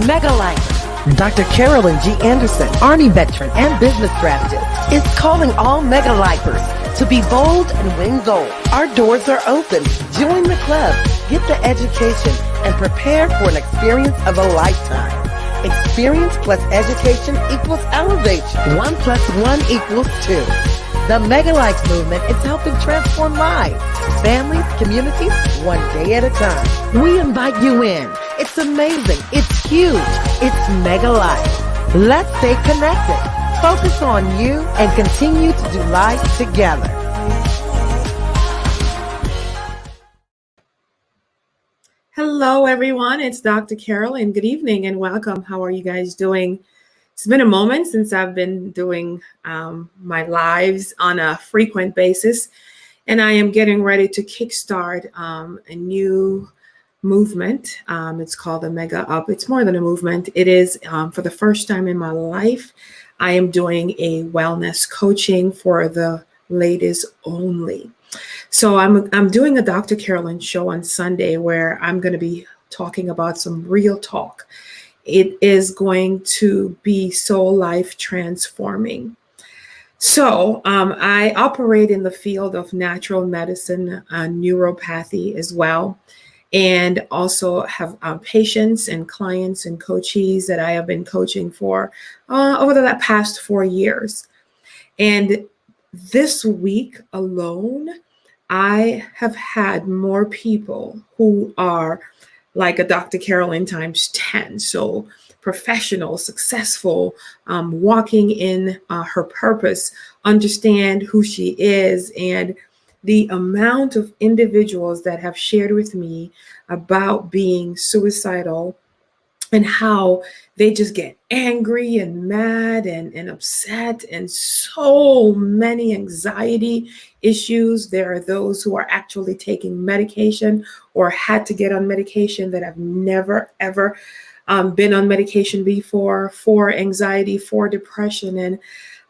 Mega Life. Dr. Carolyn G. Anderson, Army veteran and business strategist, is calling all Mega Lifers to be bold and win gold. Our doors are open. Join the club, get the education, and prepare for an experience of a lifetime. Experience plus education equals elevation. 1 + 1 = 2. The Mega Life movement is helping transform lives, families, communities, one day at a time. We invite you in. It's amazing. It's huge. It's Mega Life. Let's stay connected. Focus on you and continue to do life together. Hello, everyone. It's Dr. Carol, and good evening and welcome. How are you guys doing? It's been a moment since I've been doing my lives on a frequent basis, and I am getting ready to kickstart a new movement. It's called the Mega Up. It's more than a movement. It is for the first time in my life, I am doing a wellness coaching for the ladies only. So I'm doing a Dr. Carolyn show on Sunday where I'm going to be talking about some real talk. It is going to be so life transforming. So I operate in the field of natural medicine, neuropathy as well, and also have patients and clients and coachees that I have been coaching for over the past 4 years. And this week alone, I have had more people who are like a Dr. Carolyn times 10. So professional, successful, walking in her purpose, understand who she is, and the amount of individuals that have shared with me about being suicidal and how they just get angry and mad and upset, and so many anxiety issues. There are those who are actually taking medication or had to get on medication that have never, ever been on medication before for anxiety, for depression. And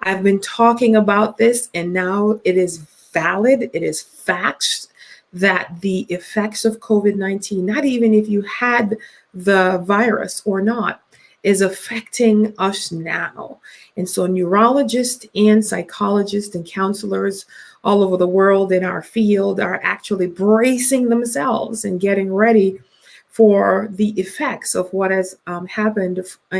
I've been talking about this, and now it is valid. It is facts that the effects of COVID-19, not even if you had the virus or not, is affecting us now. And so neurologists and psychologists and counselors all over the world in our field are actually bracing themselves and getting ready for the effects of what has happened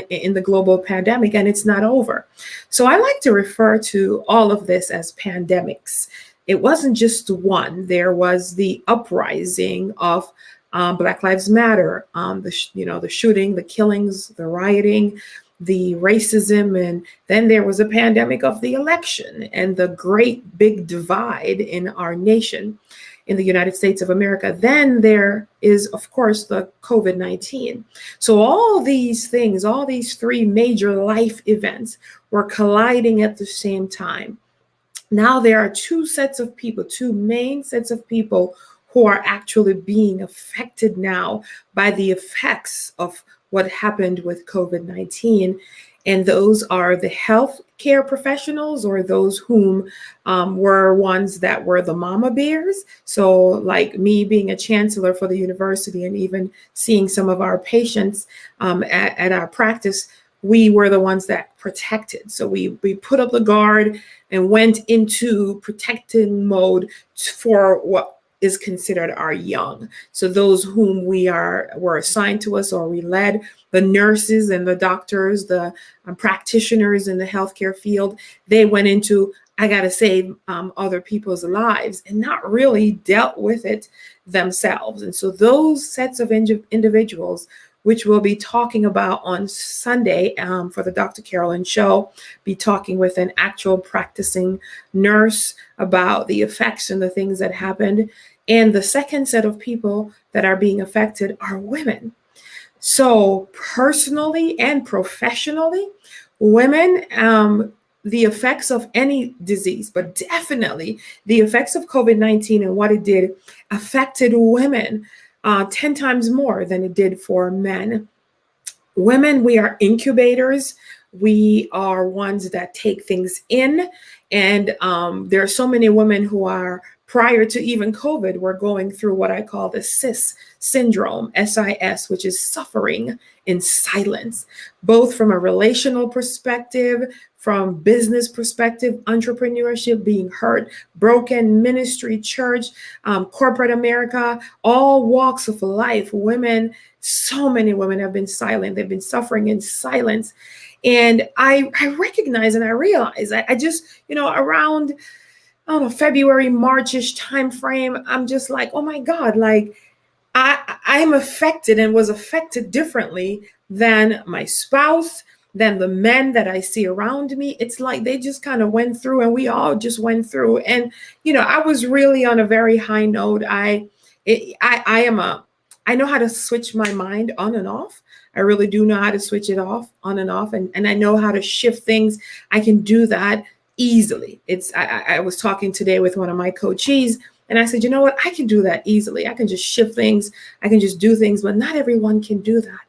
in the global pandemic, and it's not over. So I like to refer to all of this as pandemics. It wasn't just one. There was the uprising of Black Lives Matter, the shooting, the killings, the rioting, the racism, and then there was a pandemic of the election and the great big divide in our nation, in the United States of America. Then there is, of course, the COVID-19. So all these things, all these three major life events were colliding at the same time. Now there are two main sets of people who are actually being affected now by the effects of what happened with COVID-19. And those are the healthcare professionals, or those whom were ones that were the mama bears. So like me being a chancellor for the university and even seeing some of our patients at our practice, we were the ones that protected. So we put up the guard and went into protecting mode for what is considered our young. So those whom were assigned to us or we led, the nurses and the doctors, the practitioners in the healthcare field, they went into, I got to save other people's lives, and not really dealt with it themselves. And so those sets of individuals, which we'll be talking about on Sunday for the Dr. Carolyn show, be talking with an actual practicing nurse about the effects and the things that happened. And the second set of people that are being affected are women. So personally and professionally, women, the effects of any disease, but definitely the effects of COVID-19 and what it did affected women 10 times more than it did for men. Women, we are incubators. We are ones that take things in. And there are so many women who are prior to even COVID, were going through what I call the SIS syndrome, SIS, which is suffering in silence, both from a relational perspective, from business perspective, entrepreneurship, being hurt, broken, ministry, church, corporate America, all walks of life. Women, so many women have been silent. They've been suffering in silence. And I recognize and I realize, I just, around, I don't know, February, Marchish time frame, I'm just like, oh my God, like I'm affected and was affected differently than my spouse, than the men that I see around me. It's like they just kind of went through, and we all just went through. And I was really on a very high note. I know how to switch my mind on and off. I really do know how to switch it off, on and off, and I know how to shift things. I can do that easily. I was talking today with one of my coachees, and I said, you know what? I can do that easily. I can just shift things. I can just do things, but not everyone can do that.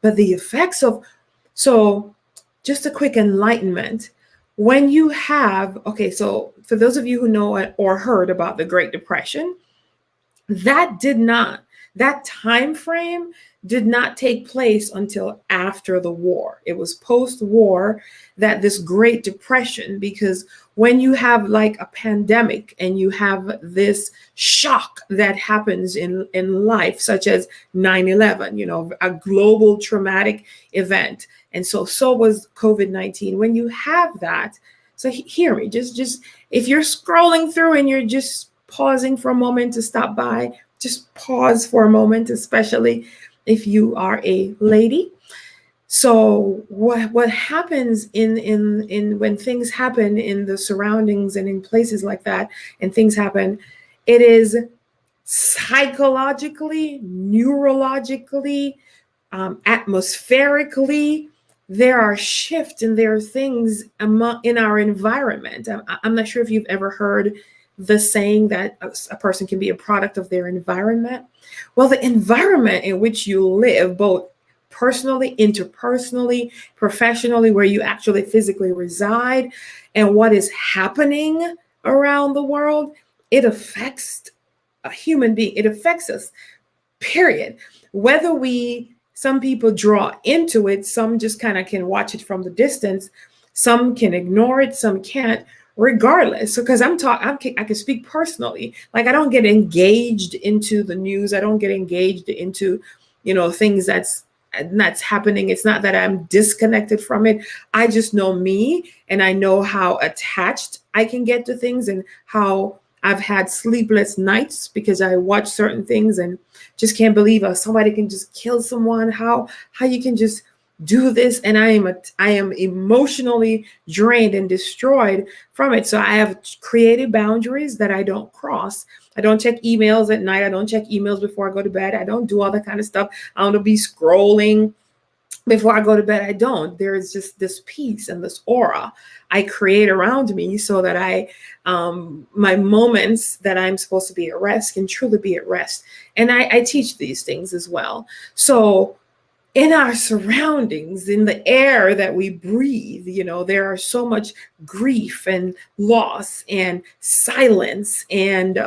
But the effects of, so just a quick enlightenment. When you have, okay, so for those of you who know or heard about the Great Depression, that time frame did not take place until after the war. It was post-war that this Great Depression, because when you have like a pandemic and you have this shock that happens in life, such as 9/11, a global traumatic event. And so was COVID-19. When you have that, so hear me, just if you're scrolling through and you're just pausing for a moment to stop by, just pause for a moment, especially if you are a lady. So what happens in when things happen in the surroundings and in places like that, and things happen, it is psychologically, neurologically, atmospherically, there are shifts and there are things in our environment. I'm not sure if you've ever heard the saying that a person can be a product of their environment. Well, the environment in which you live, both personally, interpersonally, professionally, where you actually physically reside, and what is happening around the world, it affects a human being. It affects us, period. Whether some people draw into it, some just kind of can watch it from the distance, some can ignore it, some can't. Regardless, so because I can speak personally. Like, I don't get engaged into the news. I don't get engaged into, things that's happening. It's not that I'm disconnected from it. I just know me, and I know how attached I can get to things, and how I've had sleepless nights because I watch certain things and just can't believe how somebody can just kill someone. How you can just do this, and I am emotionally drained and destroyed from it. So I have created boundaries that I don't cross. I don't check emails at night. I don't check emails before I go to bed. I don't do all that kind of stuff. I don't be scrolling before I go to bed. I don't. There is just this peace and this aura I create around me so that my moments that I'm supposed to be at rest can truly be at rest. And I teach these things as well. So in our surroundings, in the air that we breathe, there are so much grief and loss and silence. And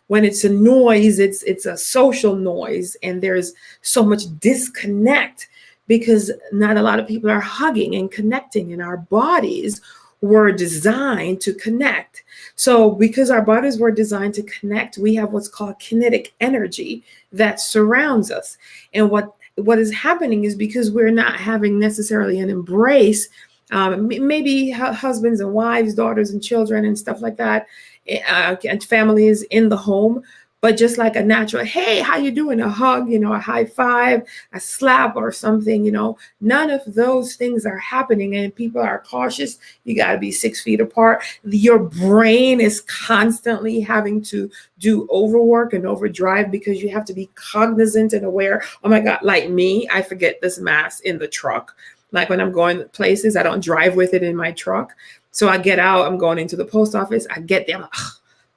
when it's a noise, it's a social noise. And there's so much disconnect because not a lot of people are hugging and connecting, and our bodies were designed to connect. So because our bodies were designed to connect, we have what's called kinetic energy that surrounds us. And what is happening is because we're not having necessarily an embrace, maybe husbands and wives, daughters and children and stuff like that, and families in the home, but just like a natural, hey, how you doing? A hug, a high five, a slap or something, none of those things are happening, and people are cautious. You got to be 6 feet apart. Your brain is constantly having to do overwork and overdrive because you have to be cognizant and aware. Oh my God, like me, I forget this mask in the truck. Like when I'm going places, I don't drive with it in my truck. So I get out, I'm going into the post office, I get there, I'm like,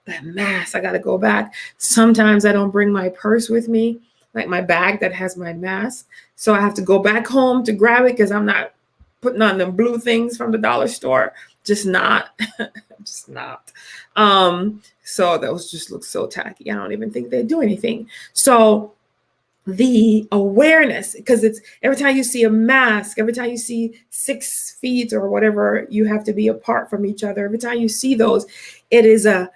that mask, I got to go back. Sometimes I don't bring my purse with me, like my bag that has my mask. So I have to go back home to grab it because I'm not putting on them blue things from the dollar store. just not, just not. So those just look so tacky. I don't even think they do anything. So the awareness, because it's every time you see a mask, every time you see 6 feet or whatever you have to be apart from each other, every time you see those, it is a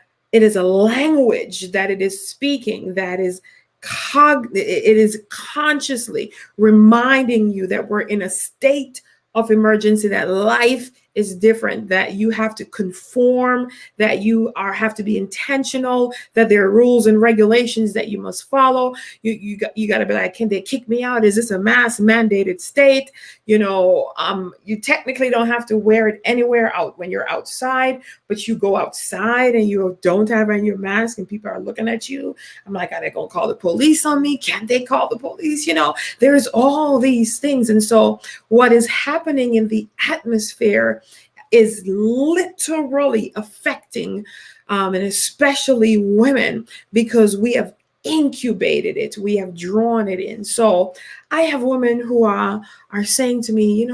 language that it is speaking, that is it is consciously reminding you that we're in a state of emergency, that life is different, that you have to conform, that you have to be intentional, that there are rules and regulations that you must follow. You got to be like, can they kick me out? Is this a mass mandated state? You technically don't have to wear it anywhere out when you're outside, but you go outside and you don't have on your mask and people are looking at you. I'm like, are they gonna call the police on me? Can't they call the police? There's all these things. And so what is happening in the atmosphere is literally affecting, and especially women, because we have incubated it, we have drawn it in. So I have women who are saying to me,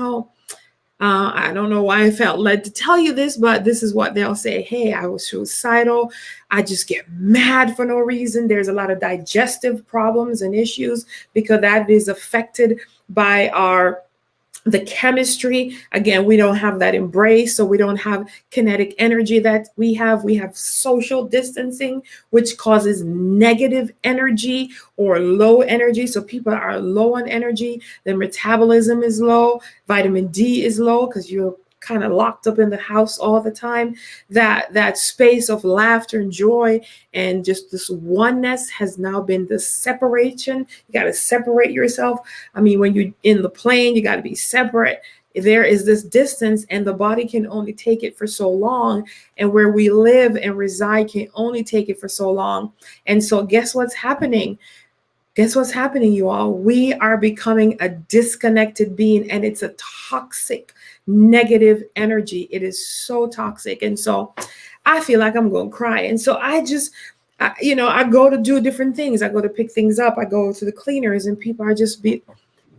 I don't know why I felt led to tell you this, but this is what they'll say. Hey, I was suicidal. I just get mad for no reason. There's a lot of digestive problems and issues because that is affected by the chemistry. Again, we don't have that embrace, so we don't have kinetic energy that we have. We have social distancing, which causes negative energy or low energy. So people are low on energy. Their metabolism is low. Vitamin D is low because you're kind of locked up in the house all the time. That space of laughter and joy and just this oneness has now been the separation. You got to separate yourself. I mean, when you're in the plane, you got to be separate. There is this distance and the body can only take it for so long. And where we live and reside can only take it for so long. And so guess what's happening? Guess what's happening, you all? We are becoming a disconnected being, and it's a toxic, negative energy. It is so toxic. And so I feel like I'm going to cry. And so I go to do different things. I go to pick things up. I go to the cleaners and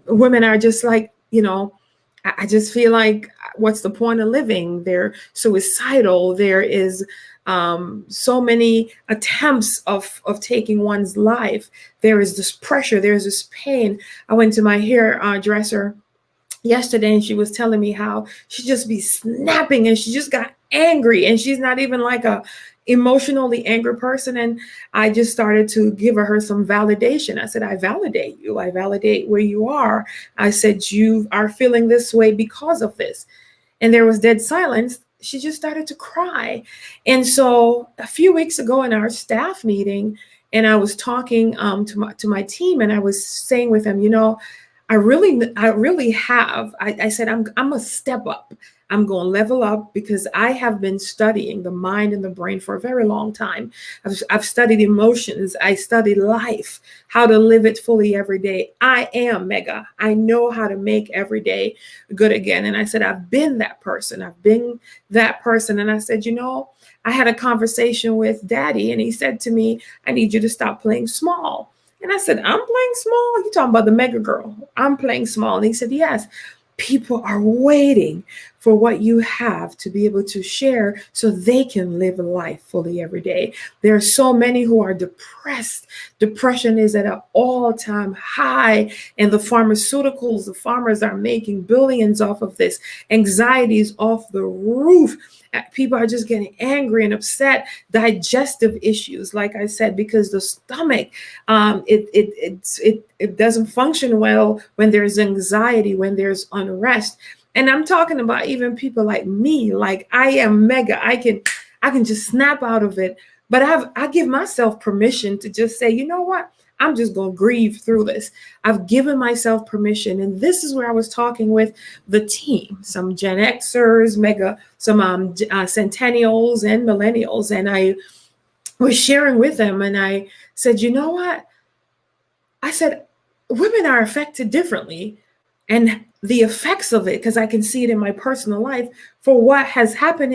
women are just like, I just feel like, what's the point of living? They're suicidal. There is so many attempts of taking one's life. There is this pressure. There's this pain. I went to my hairdresser yesterday and she was telling me how she just be snapping and she just got angry, and she's not even like a emotionally angry person. And I just started to give her some validation. I said, I validate you. I validate where you are. I said, you are feeling this way because of this. And there was dead silence. She just started to cry. And so a few weeks ago in our staff meeting, and I was talking to my team, and I was saying with them, I really have. I said, I'm a step up. I'm going to level up because I have been studying the mind and the brain for a very long time. I've studied emotions. I studied life, how to live it fully every day. I am Mega. I know how to make every day good again. And I said, I've been that person. And I said, I had a conversation with Daddy, and he said to me, I need you to stop playing small. And I said, I'm playing small? You talking about the Mega girl? I'm playing small. And he said, yes. People are waiting for what you have to be able to share so they can live life fully every day. There are so many who are depressed. Depression is at an all-time high, and the farmers are making billions off of this. Anxiety is off the roof. People are just getting angry and upset. Digestive issues, like I said, because the stomach, it doesn't function well when there's anxiety, when there's unrest. And I'm talking about even people like me, like I am Mega. I can just snap out of it. But I give myself permission to just say, you know what? I'm just going to grieve through this. I've given myself permission. And this is where I was talking with the team, some Gen Xers, some Centennials and Millennials. And I was sharing with them, and I said, you know what? I said, women are affected differently. And the effects of it, because I can see it in my personal life, for what has happened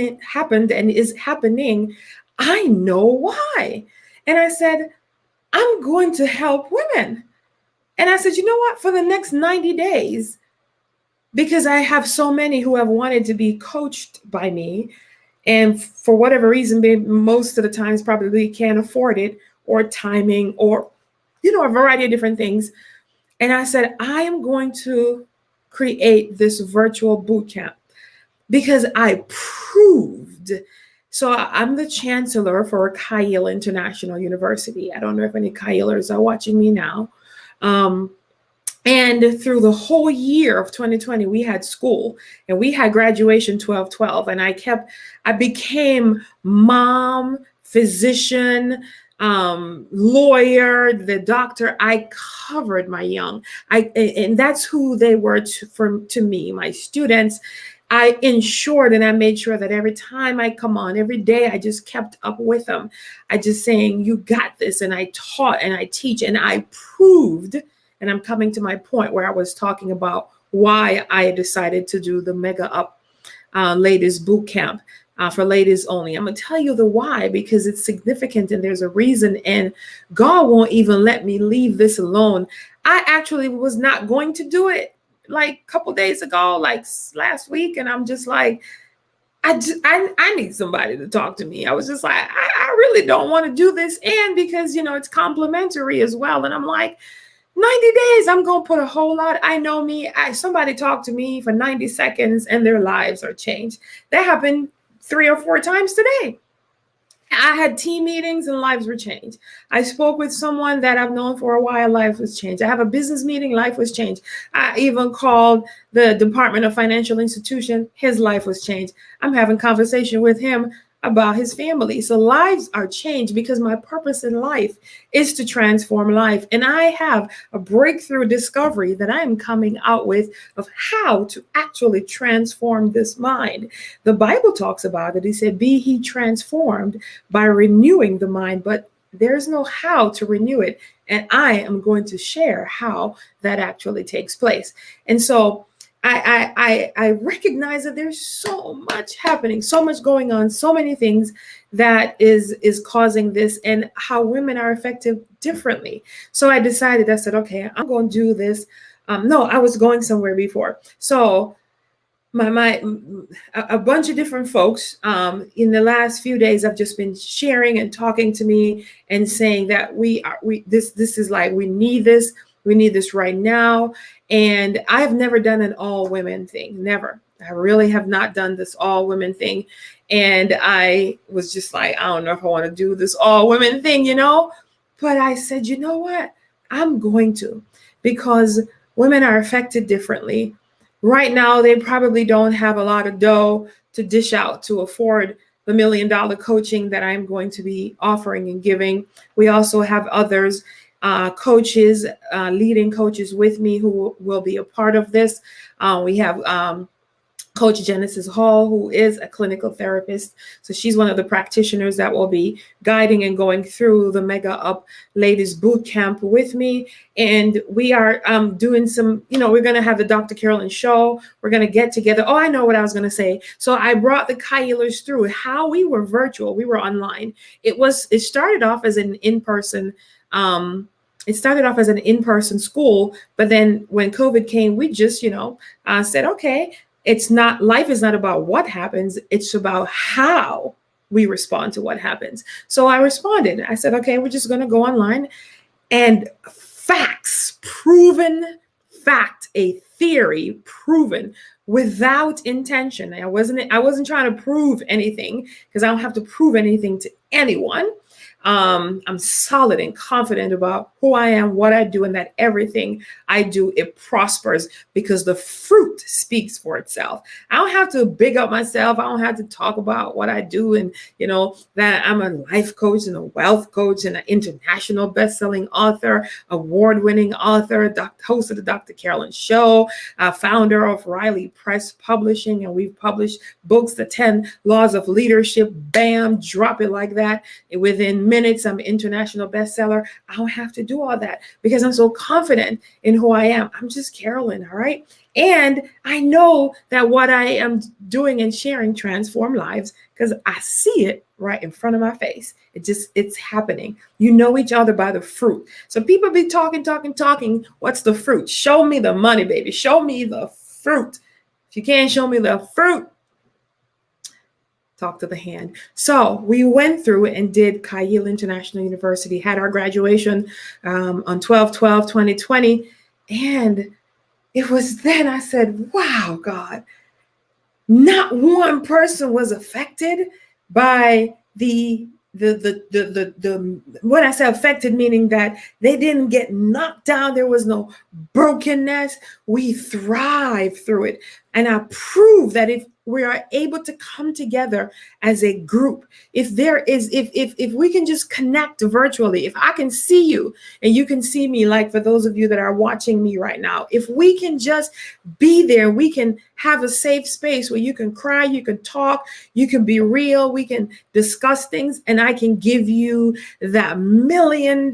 and is happening, I know why. And I said, I'm going to help women. And I said, you know what? For the next 90 days, because I have so many who have wanted to be coached by me. And for whatever reason, they most of the times probably can't afford it, or timing, or, a variety of different things. And I said, I am going to create this virtual boot camp because I proved. So I'm the chancellor for Kyle International University. I don't know if any Kylers are watching me now. And through the whole year of 2020, we had school and we had graduation 12/12. And I became mom, physician, lawyer, the doctor. I covered my young. And that's who they were to me, my students. I ensured and I made sure that every time I come on, every day, I just kept up with them. I just saying, you got this. And I taught and I teach and I proved. And I'm coming to my point where I was talking about why I decided to do the Mega Up Ladies Boot Camp for ladies only. I'm going to tell you the why, because it's significant and there's a reason. And God won't even let me leave this alone. I actually was not going to do it like a couple days ago, like last week. And I'm just like, I need somebody to talk to me. I was just like, I really don't want to do this. And because, it's complimentary as well. And I'm like, 90 days, I'm going to put a whole lot. I know me. Somebody talked to me for 90 seconds and their lives are changed. That happened 3 or 4 times today. I had team meetings and lives were changed. I spoke with someone that I've known for a while, life was changed. I have a business meeting, life was changed. I even called the Department of Financial Institution, his life was changed. I'm having conversation with him about his family. So lives are changed because my purpose in life is to transform life. And I have a breakthrough discovery that I am coming out with of how to actually transform this mind. The Bible talks about it. He said, be he transformed by renewing the mind, but there's no how to renew it. And I am going to share how that actually takes place. And so I recognize that there's so much happening, so much going on, so many things that is causing this, and how women are affected differently. So I said, okay, I'm going to do this. No, I was going somewhere before. So a bunch of different folks in the last few days have just been sharing and talking to me and saying that this is like, we need this. We need this right now. And I've never done an all women thing. Never. I really have not done this all women thing. And I was just like, I don't know if I want to do this all women thing, But I said, you know what? I'm going to, because women are affected differently. Right now, they probably don't have a lot of dough to dish out to afford the $1 million coaching that I'm going to be offering and giving. We also have others, coaches, leading coaches with me who will be a part of this. We have Coach Genesis Hall, who is a clinical therapist. So she's one of the practitioners that will be guiding and going through the Mega Up Ladies Boot Camp with me. And we are doing some, we're going to have the Dr. Carolyn show. We're going to get together. Oh, I know what I was going to say. So I brought the Kylers through how we were virtual. We were online. It started off as an in-person school, but then when COVID came, we just, said, okay, life is not about what happens. It's about how we respond to what happens. So I responded. I said, okay, we're just going to go online, and a theory proven without intention. I wasn't trying to prove anything, because I don't have to prove anything to anyone. I'm solid and confident about who I am, what I do, and that everything I do, it prospers, because the fruit speaks for itself. I don't have to big up myself. I don't have to talk about what I do and, that I'm a life coach and a wealth coach and an international best-selling author, award-winning author, host of the Dr. Carolyn Show, founder of Riley Press Publishing, and we've published books, The 10 Laws of Leadership. Bam, drop it like that. Within minutes, I'm an international bestseller. I don't have to do all that because I'm so confident in who I am. I'm just Carolyn, all right? And I know that what I am doing and sharing transform lives, because I see it right in front of my face. It's happening. You know each other by the fruit. So people be talking. What's the fruit? Show me the money, baby. Show me the fruit. If you can't show me the fruit, talk to the hand. So we went through and did Kyle International University, had our graduation on 12/12/2020. And it was then I said, wow, God, not one person was affected by the when I say affected, meaning that they didn't get knocked down. There was no brokenness. We thrive through it. And I prove that if we are able to come together as a group, if we can just connect virtually, if I can see you and you can see me, like for those of you that are watching me right now, if we can just be there, we can have a safe space where you can cry, you can talk, you can be real, we can discuss things, and I can give you that $1 million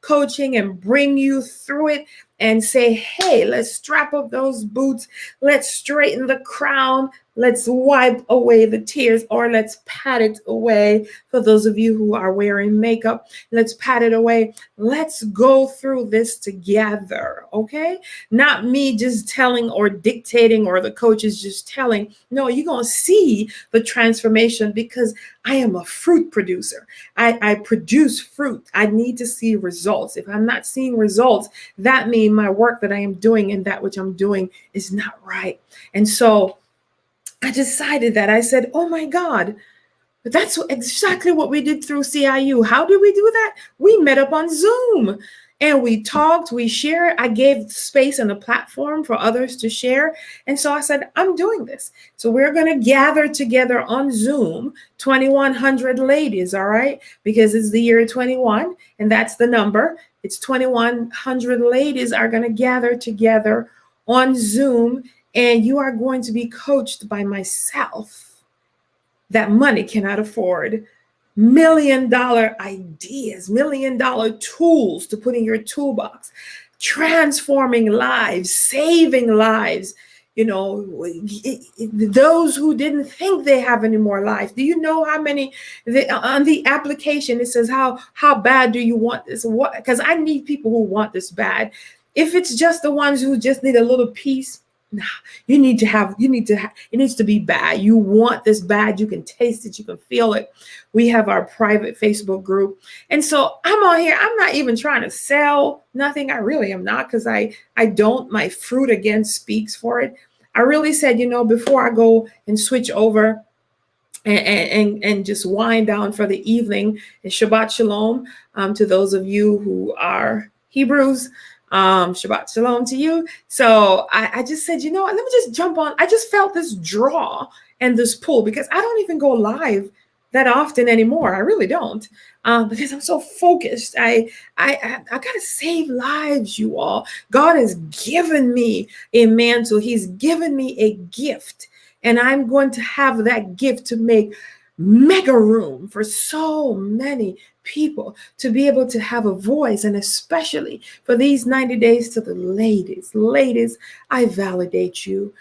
coaching and bring you through it and say, hey, let's strap up those boots, let's straighten the crown, let's wipe away the tears, or let's pat it away. For those of you who are wearing makeup, let's pat it away. Let's go through this together, okay? Not me just telling or dictating, or the coach is just telling. No, you're going to see the transformation because I am a fruit producer. I produce fruit. I need to see results. If I'm not seeing results, that means my work that I am doing and that which I'm doing is not right. And so I decided that. I said, oh my God, but that's exactly what we did through CIU. How did we do that? We met up on Zoom and we talked, we shared. I gave space and a platform for others to share. And so I said, I'm doing this. So we're going to gather together on Zoom, 2,100 ladies, all right? Because it's the year 21 and that's the number. It's 2,100 ladies are going to gather together on Zoom, and you are going to be coached by myself that money cannot afford. $1 million ideas, $1 million tools to put in your toolbox, transforming lives, saving lives. You know, those who didn't think they have any more life. Do you know how many on the application it says how bad do you want this? What? Because I need people who want this bad. If it's just the ones who just need a little piece, nah, it needs to be bad. You want this bad. You can taste it. You can feel it. We have our private Facebook group. And so I'm on here. I'm not even trying to sell nothing. I really am not, because I don't. My fruit again speaks for it. I really said, before I go and switch over and just wind down for the evening, and Shabbat Shalom to those of you who are Hebrews. Shabbat Shalom to you. So I just said, let me just jump on. I just felt this draw and this pull, because I don't even go live that often anymore. I really don't, because I'm so focused. I gotta save lives, you all. God has given me a mantle. He's given me a gift, and I'm going to have that gift to make mega room for so many people to be able to have a voice. And especially for these 90 days to the ladies, I validate you.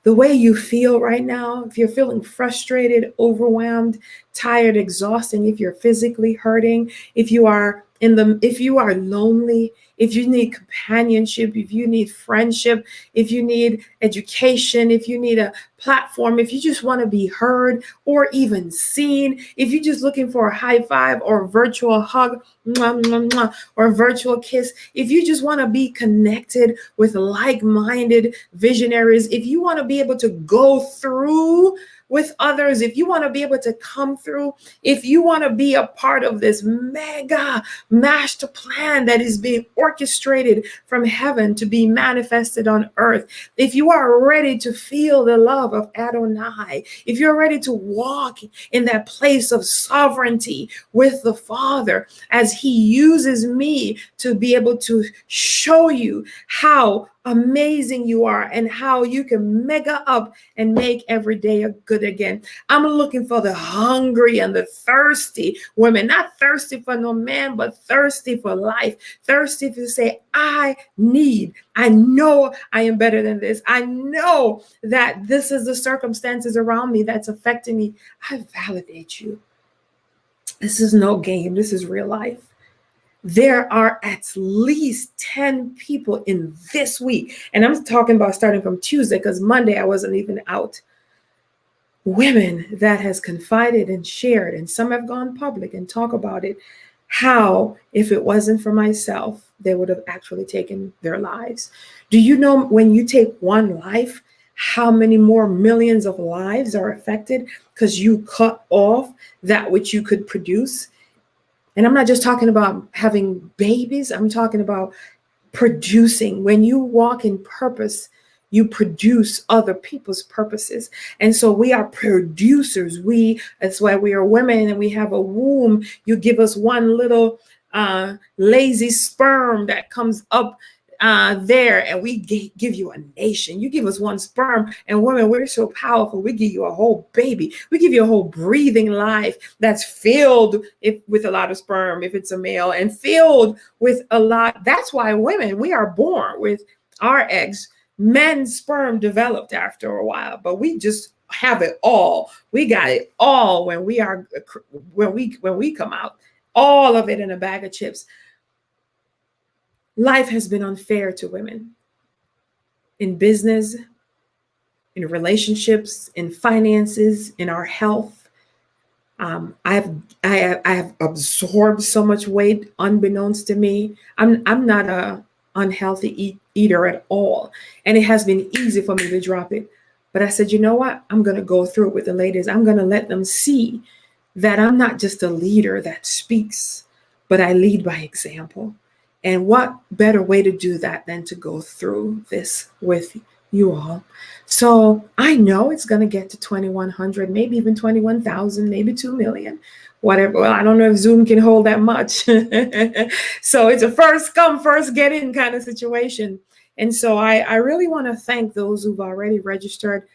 The way you feel right now, if you're feeling frustrated, overwhelmed, tired, exhausted, if you're physically hurting, if you are lonely, if you need companionship, if you need friendship, if you need education, if you need a platform, if you just want to be heard or even seen, if you're just looking for a high five or a virtual hug, mwah, mwah, mwah, or a virtual kiss, if you just want to be connected with like-minded visionaries, if you want to be able to go through with others, if you want to be able to come through, if you want to be a part of this mega master plan that is being orchestrated from heaven to be manifested on earth, if you are ready to feel the love of Adonai, if you're ready to walk in that place of sovereignty with the Father, as he uses me to be able to show you how amazing you are and how you can mega up and make every day a good again. I'm looking for the hungry and the thirsty women, not thirsty for no man, but thirsty for life, thirsty to say, I know I am better than this. I know that this is the circumstances around me that's affecting me. I validate you. This is no game. This is real life. There are at least 10 people in this week, and I'm talking about starting from Tuesday because Monday I wasn't even out. Women that has confided and shared, and some have gone public and talk about it, how if it wasn't for myself, they would have actually taken their lives. Do you know when you take one life, how many more millions of lives are affected because you cut off that which you could produce? And I'm not just talking about having babies, I'm talking about producing. When you walk in purpose, you produce other people's purposes. And so we are producers. That's why we are women and we have a womb. You give us one little lazy sperm that comes up there, and we give you a nation. You give us one sperm, and women, we're so powerful. We give you a whole baby. We give you a whole breathing life that's filled with a lot of sperm, if it's a male, and filled with a lot. That's why women, we are born with our eggs. Men's sperm developed after a while, but we just have it all. We got it all when we come out, all of it in a bag of chips. Life has been unfair to women in business, in relationships, in finances, in our health. I have absorbed so much weight unbeknownst to me. I'm not a unhealthy eater at all, and it has been easy for me to drop it. But I said, you know what? I'm going to go through it with the ladies. I'm going to let them see that I'm not just a leader that speaks, but I lead by example. And what better way to do that than to go through this with you all? So I know it's going to get to 2,100, maybe even 21,000, maybe 2 million, whatever. Well, I don't know if Zoom can hold that much. So it's a first come, first get in kind of situation. And so I really want to thank those who've already registered.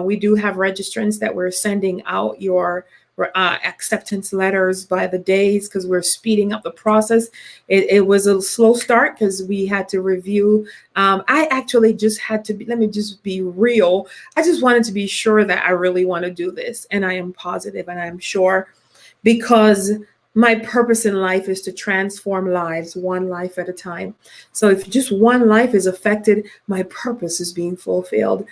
We do have registrants that we're sending out your acceptance letters by the days because we're speeding up the process. It was a slow start because we had to review. I actually just had to let me just be real. I just wanted to be sure that I really want to do this. And I am positive and I'm sure, because my purpose in life is to transform lives one life at a time. So if just one life is affected, my purpose is being fulfilled.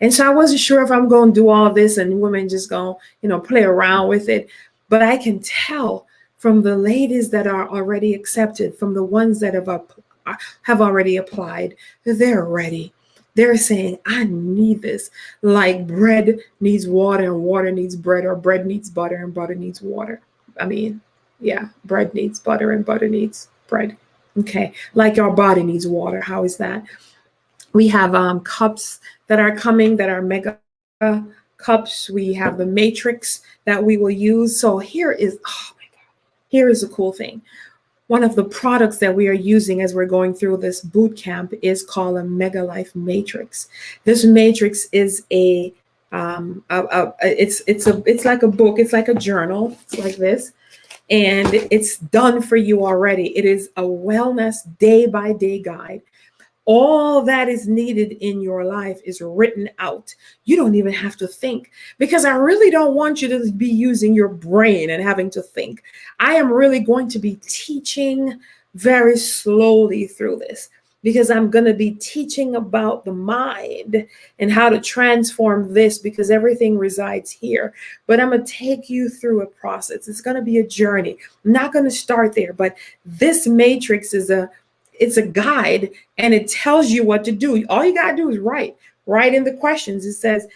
And so I wasn't sure if I'm going to do all this and women just going to, play around with it. But I can tell from the ladies that are already accepted, from the ones that have already applied, that they're ready. They're saying, I need this. Like bread needs water and water needs bread, or bread needs butter and butter needs water. Bread needs butter and butter needs bread. Okay. Like our body needs water. How is that? We have cups that are coming that are mega cups. We have the matrix that we will use. So here is a cool thing. One of the products that we are using as we're going through this boot camp is called a Mega Life Matrix. This matrix is it's like a book. It's like a journal. It's like this. And it's done for you already. It is a wellness day-by-day guide. All that is needed in your life is written out. You don't even have to think, because I really don't want you to be using your brain and having to think. I am really going to be teaching very slowly through this, because I'm going to be teaching about the mind and how to transform this, because everything resides here. But I'm going to take you through a process. It's going to be a journey. I'm not going to start there, but this matrix it's a guide, and it tells you what to do. All you got to do is write in the questions. It says,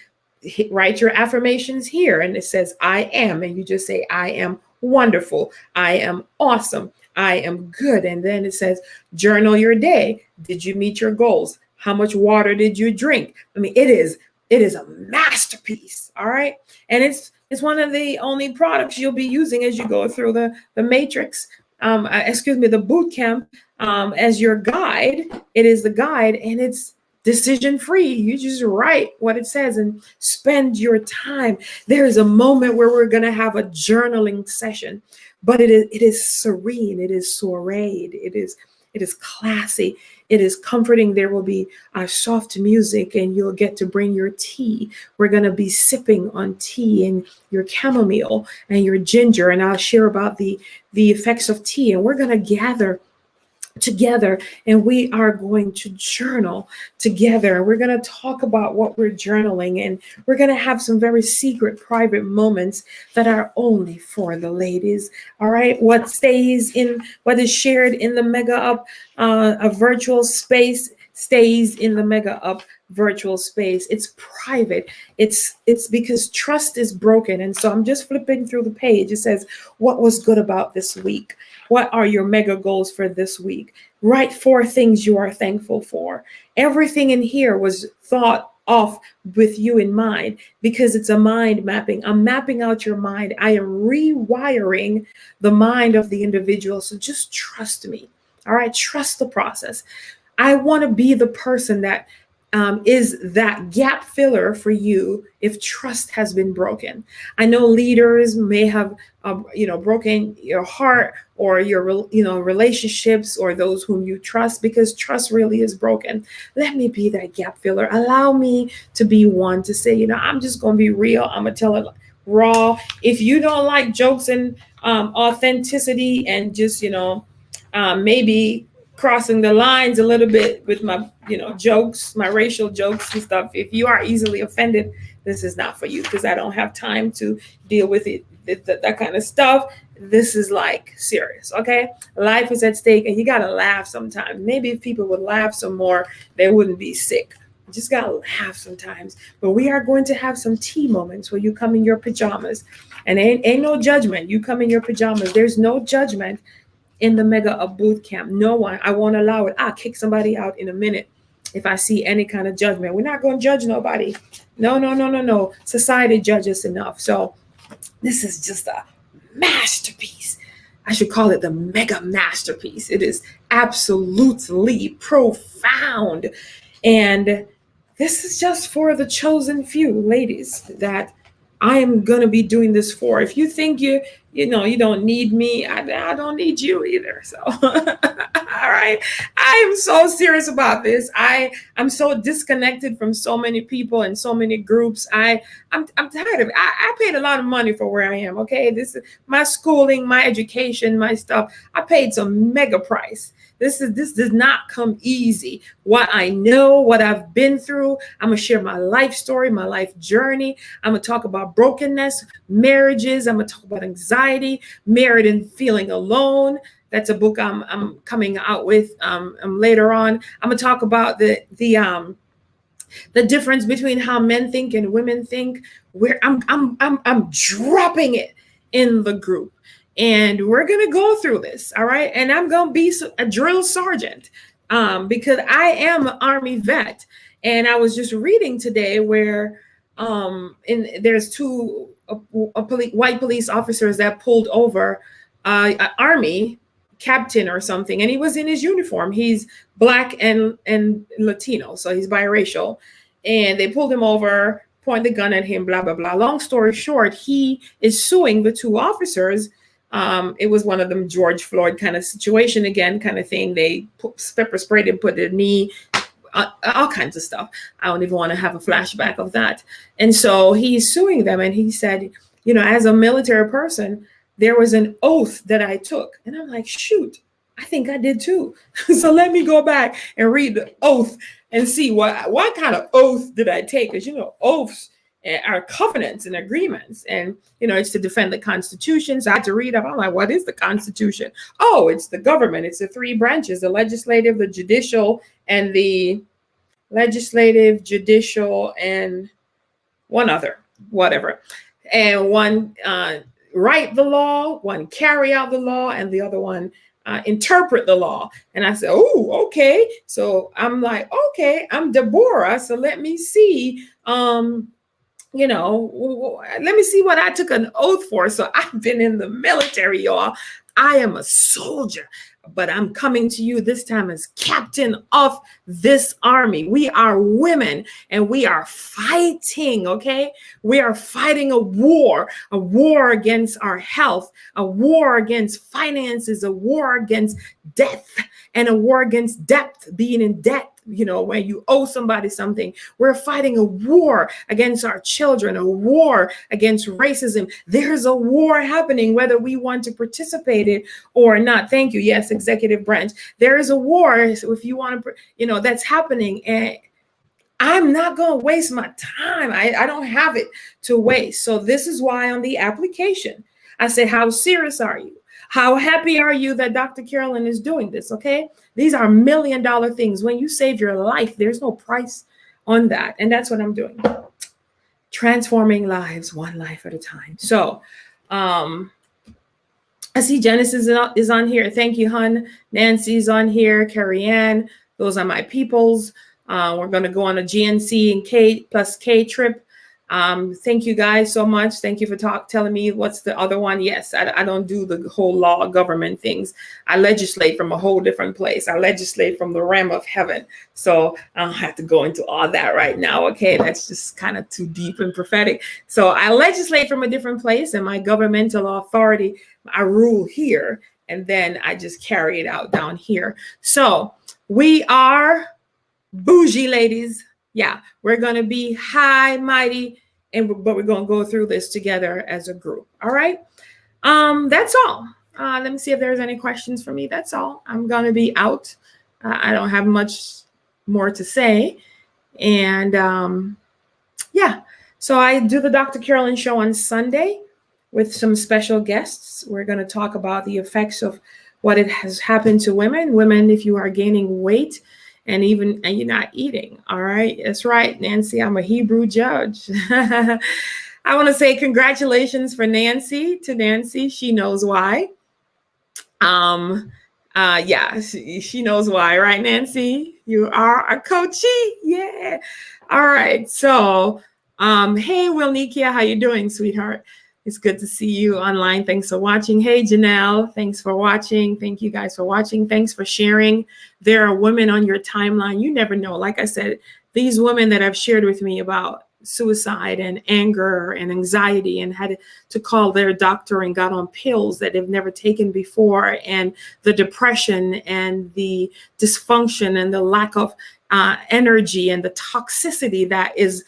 write your affirmations here. And it says, I am. And you just say, I am wonderful. I am awesome. I am good. And then it says, journal your day. Did you meet your goals? How much water did you drink? I mean, it is a masterpiece. All right. And it's one of the only products you'll be using as you go through the matrix. The boot camp. As your guide. It is the guide, and it's decision free. You just write what it says and spend your time. There is a moment where we're going to have a journaling session, but it is serene. It is soareed. It is classy. It is comforting. There will be soft music, and you'll get to bring your tea. We're going to be sipping on tea and your chamomile and your ginger, and I'll share about the effects of tea. And we're going to gather together, and we are going to journal together. We're going to talk about what we're journaling, and we're going to have some very secret private moments that are only for the ladies. All right, what is shared in the Mega Up a virtual space stays in the Mega Up virtual space. It's private. It's because trust is broken. And so I'm just flipping through the page. It says, what was good about this week? What are your mega goals for this week? Write 4 things you are thankful for. Everything in here was thought of with you in mind, because it's a mind mapping. I'm mapping out your mind. I am rewiring the mind of the individual. So just trust me. All right. Trust the process. I want to be the person that is that gap filler for you if trust has been broken. I know leaders may have, broken your heart or your, relationships or those whom you trust, because trust really is broken. Let me be that gap filler. Allow me to be one to say, I'm just going to be real. I'm going to tell it raw. If you don't like jokes and authenticity and just, maybe crossing the lines a little bit with my, jokes, my racial jokes and stuff. If you are easily offended, this is not for you, because I don't have time to deal with it, that kind of stuff. This is like serious, okay? Life is at stake, and you got to laugh sometimes. Maybe if people would laugh some more, they wouldn't be sick. You just got to laugh sometimes. But we are going to have some tea moments where you come in your pajamas, and ain't no judgment. You come in your pajamas. There's no judgment in the Mega Up boot camp. No one. I won't allow it. I'll kick somebody out in a minute if I see any kind of judgment. We're not going to judge nobody. No. Society judges enough. So this is just a masterpiece. I should call it the mega masterpiece. It is absolutely profound. And this is just for the chosen few ladies that I am going to be doing this for. If you think you don't need me, I don't need you either. So, all right. I am so serious about this. I'm so disconnected from so many people and so many groups. I'm tired of it. I paid a lot of money for where I am. Okay. This is my schooling, my education, my stuff. I paid some mega price. This does not come easy. What I know, what I've been through, I'm going to share my life story, my life journey. I'm going to talk about brokenness, marriages. I'm going to talk about anxiety, married and feeling alone. That's a book I'm coming out with later on. I'm going to talk about the difference between how men think and women think. Where I'm dropping it in the group. And we're going to go through this, all right? And I'm going to be a drill sergeant because I am an Army vet. And I was just reading today where there's 2 white police officers that pulled over an Army captain or something. And he was in his uniform. He's Black and Latino, so he's biracial. And they pulled him over, pointed the gun at him, blah, blah, blah. Long story short, he is suing the 2 officers. It was one of them George Floyd kind of situation again, kind of thing. They pepper sprayed him, put their knee, all kinds of stuff. I don't even want to have a flashback of that. And so he's suing them. And he said, as a military person, there was an oath that I took. And I'm like, shoot, I think I did too. So let me go back and read the oath and see what kind of oath did I take? Because, oaths are covenants and agreements, and it's to defend the Constitution. So I had to read up. I'm like, what is the Constitution? Oh, it's the government. It's the 3 branches: the legislative, the judicial, and one other, whatever. And one write the law, one carry out the law, and the other one interpret the law. And I said, oh, okay. So I'm like, okay, I'm Deborah. So let me see. Let me see what I took an oath for. So I've been in the military, y'all. I am a soldier. but I'm coming to you this time as captain of this army. We are women and we are fighting, okay? We are fighting a war against our health, a war against finances, a war against death, and a war against debt, being in debt. You know, when you owe somebody something, we're fighting a war against our children, a war against racism. There's a war happening, whether we want to participate in it or not. Thank you. Yes, executive branch. There is a war. So if you want to, you know, that's happening. And I'm not going to waste my time. I don't have it to waste. So this is why on the application, I say, how serious are you? How happy are you that Dr. Carolyn is doing this? Okay. These are $1 million things. When you save your life, there's no price on that. And that's what I'm doing. Transforming lives, one life at a time. So I see Genesis is on here. Thank you, hun. Nancy's on here. Carrie Ann. Those are my peoples. We're going to go on a GNC and K+ trip. Thank you guys so much. Thank you for telling me what's the other one. Yes, I don't do the whole law government things. I legislate from a whole different place. I legislate from the realm of heaven. So I don't have to go into all that right now. Okay, that's just kind of too deep and prophetic. So I legislate from a different place, and my governmental authority, I rule here, and then I just carry it out down here. So we are bougie ladies. Yeah, we're going to be high, mighty, but we're going to go through this together as a group. All right. That's all. Let me see if there's any questions for me. That's all. I'm going to be out. I don't have much more to say. And yeah, so I do the Dr. Carolyn show on Sunday with some special guests. We're going to talk about the effects of what it has happened to women. Women, if you are gaining weight, and you're not eating. All right. That's right, Nancy. I'm a Hebrew judge. I want to say congratulations for Nancy to Nancy. She knows why. Yeah, she knows why, right, Nancy? You are a coachee. Yeah. All right. So, hey, Wilnikia, how you doing, sweetheart? It's good to see you online. Thanks for watching. Hey, Janelle, thanks for watching. Thank you guys for watching. Thanks for sharing. There are women on your timeline. You never know. Like I said, these women that have shared with me about suicide and anger and anxiety and had to call their doctor and got on pills that they've never taken before, and the depression and the dysfunction and the lack of energy and the toxicity that is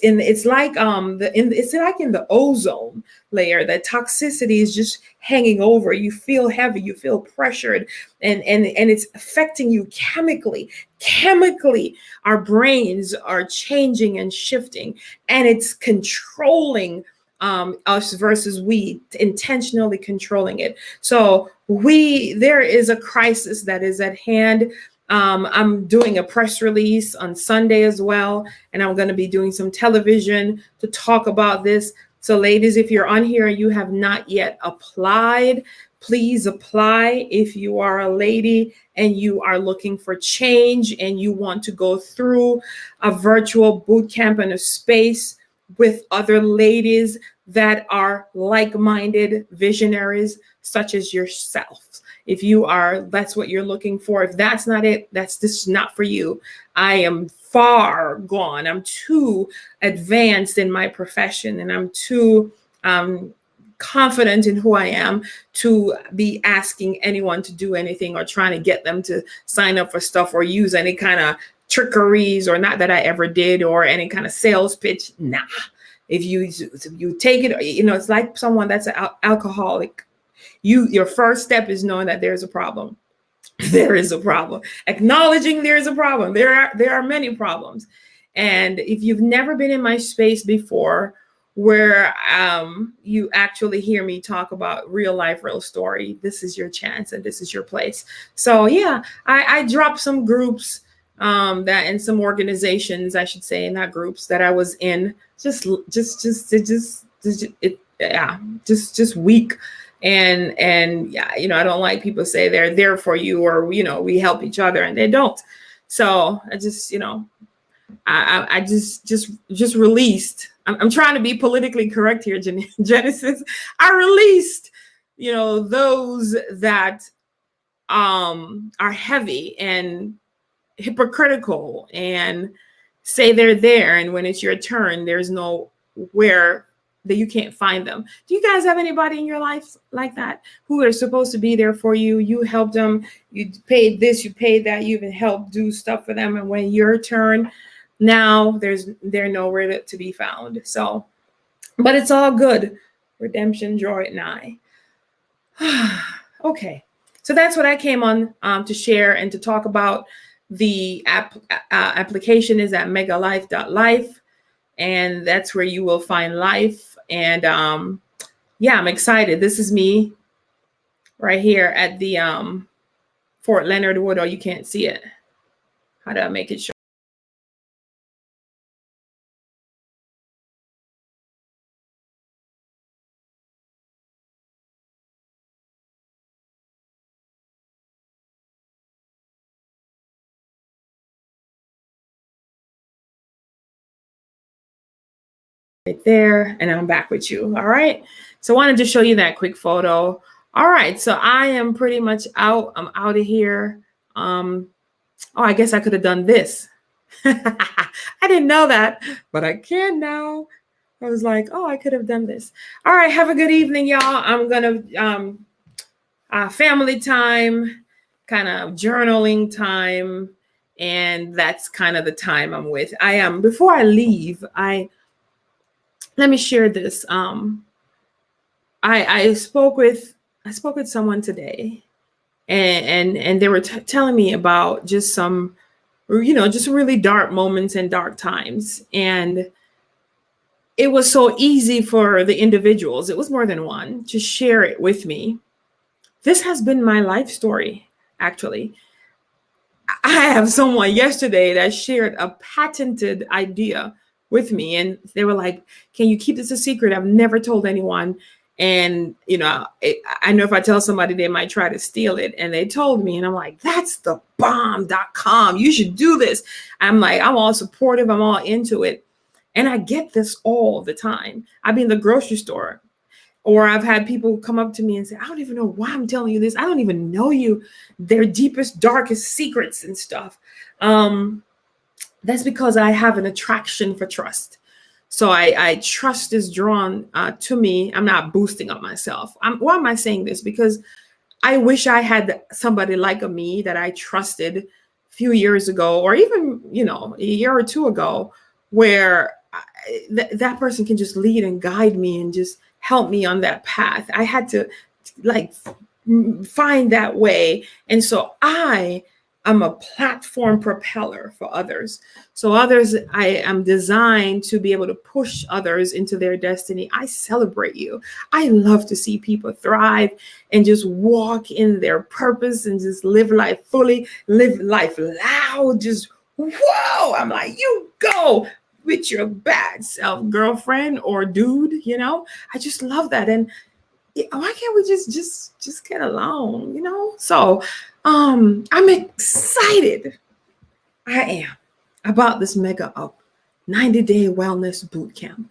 it's like in the ozone layer. That toxicity is just hanging over. You feel heavy, you feel pressured, and it's affecting you chemically. Our brains are changing and shifting, and it's controlling us versus we intentionally controlling it. So there is a crisis that is at hand. I'm doing a press release on Sunday as well, and I'm going to be doing some television to talk about this. So ladies, if you're on here and you have not yet applied, please apply. If you are a lady and you are looking for change and you want to go through a virtual boot camp in a space with other ladies that are like-minded visionaries such as yourself. If you are, that's what you're looking for. If that's not it, this is not for you. I am far gone. I'm too advanced in my profession, and I'm too confident in who I am to be asking anyone to do anything or trying to get them to sign up for stuff or use any kind of trickeries, or not that I ever did, or any kind of sales pitch. Nah. If you take it, it's like someone that's an alcoholic. Your first step is knowing that there's a problem. There is a problem. Acknowledging there is a problem. There are many problems. And if you've never been in my space before, where you actually hear me talk about real life, real story, this is your chance and this is your place. So yeah, I dropped some groups that and some organizations, I should say, not groups, that I was in just weak. And yeah, I don't like people say they're there for you, or, we help each other, and they don't. So I just, I just released. I'm trying to be politically correct here, Genesis. I released, those that are heavy and hypocritical and say they're there, and when it's your turn, there's nowhere that you can't find them. Do you guys have anybody in your life like that who are supposed to be there for you? You helped them, you paid this, you paid that, you even helped do stuff for them, and when your turn, now they're nowhere to be found. So, but it's all good. Redemption, joy, and I. Okay, so that's what I came on to share and to talk about. The application is at megalife.life, and that's where you will find life. And yeah, I'm excited. This is me right here at the Fort Leonard Wood. Oh, you can't see it. How do I make it show? Right there, and I'm back with you. All right, so I wanted to show you that quick photo. All right, so I am pretty much out. I'm out of here. Oh, I guess I could have done this. I didn't know that, but I can now. I was like, oh, I could have done this. All right, have a good evening, y'all. I'm gonna family time, kind of journaling time, and that's kind of the time I'm with. I am before I leave. Let me share this. I spoke with someone today, and they were telling me about just some, just really dark moments and dark times, and it was so easy for the individuals. It was more than one to share it with me. This has been my life story, actually. I have someone yesterday that shared a patented idea with me, and they were like, can you keep this a secret? I've never told anyone. And, I know if I tell somebody, they might try to steal it. And they told me, and I'm like, that's the bomb.com. You should do this. I'm like, I'm all supportive. I'm all into it. And I get this all the time. I've been in the grocery store, or I've had people come up to me and say, I don't even know why I'm telling you this. I don't even know you, their deepest, darkest secrets and stuff. That's because I have an attraction for trust. So I trust is drawn to me. I'm not boosting up myself. Why am I saying this? Because I wish I had somebody like me that I trusted a few years ago, or even, a year or two ago, where that person can just lead and guide me and just help me on that path. I had to find that way. And so I'm a platform propeller for others. So others, I am designed to be able to push others into their destiny. I celebrate you. I love to see people thrive and just walk in their purpose and just live life fully, live life loud. Just, whoa, I'm like, you go with your bad self, girlfriend or dude, I just love that. And why can't we just get along, So I'm excited. I am about this Mega Up 90-day wellness bootcamp.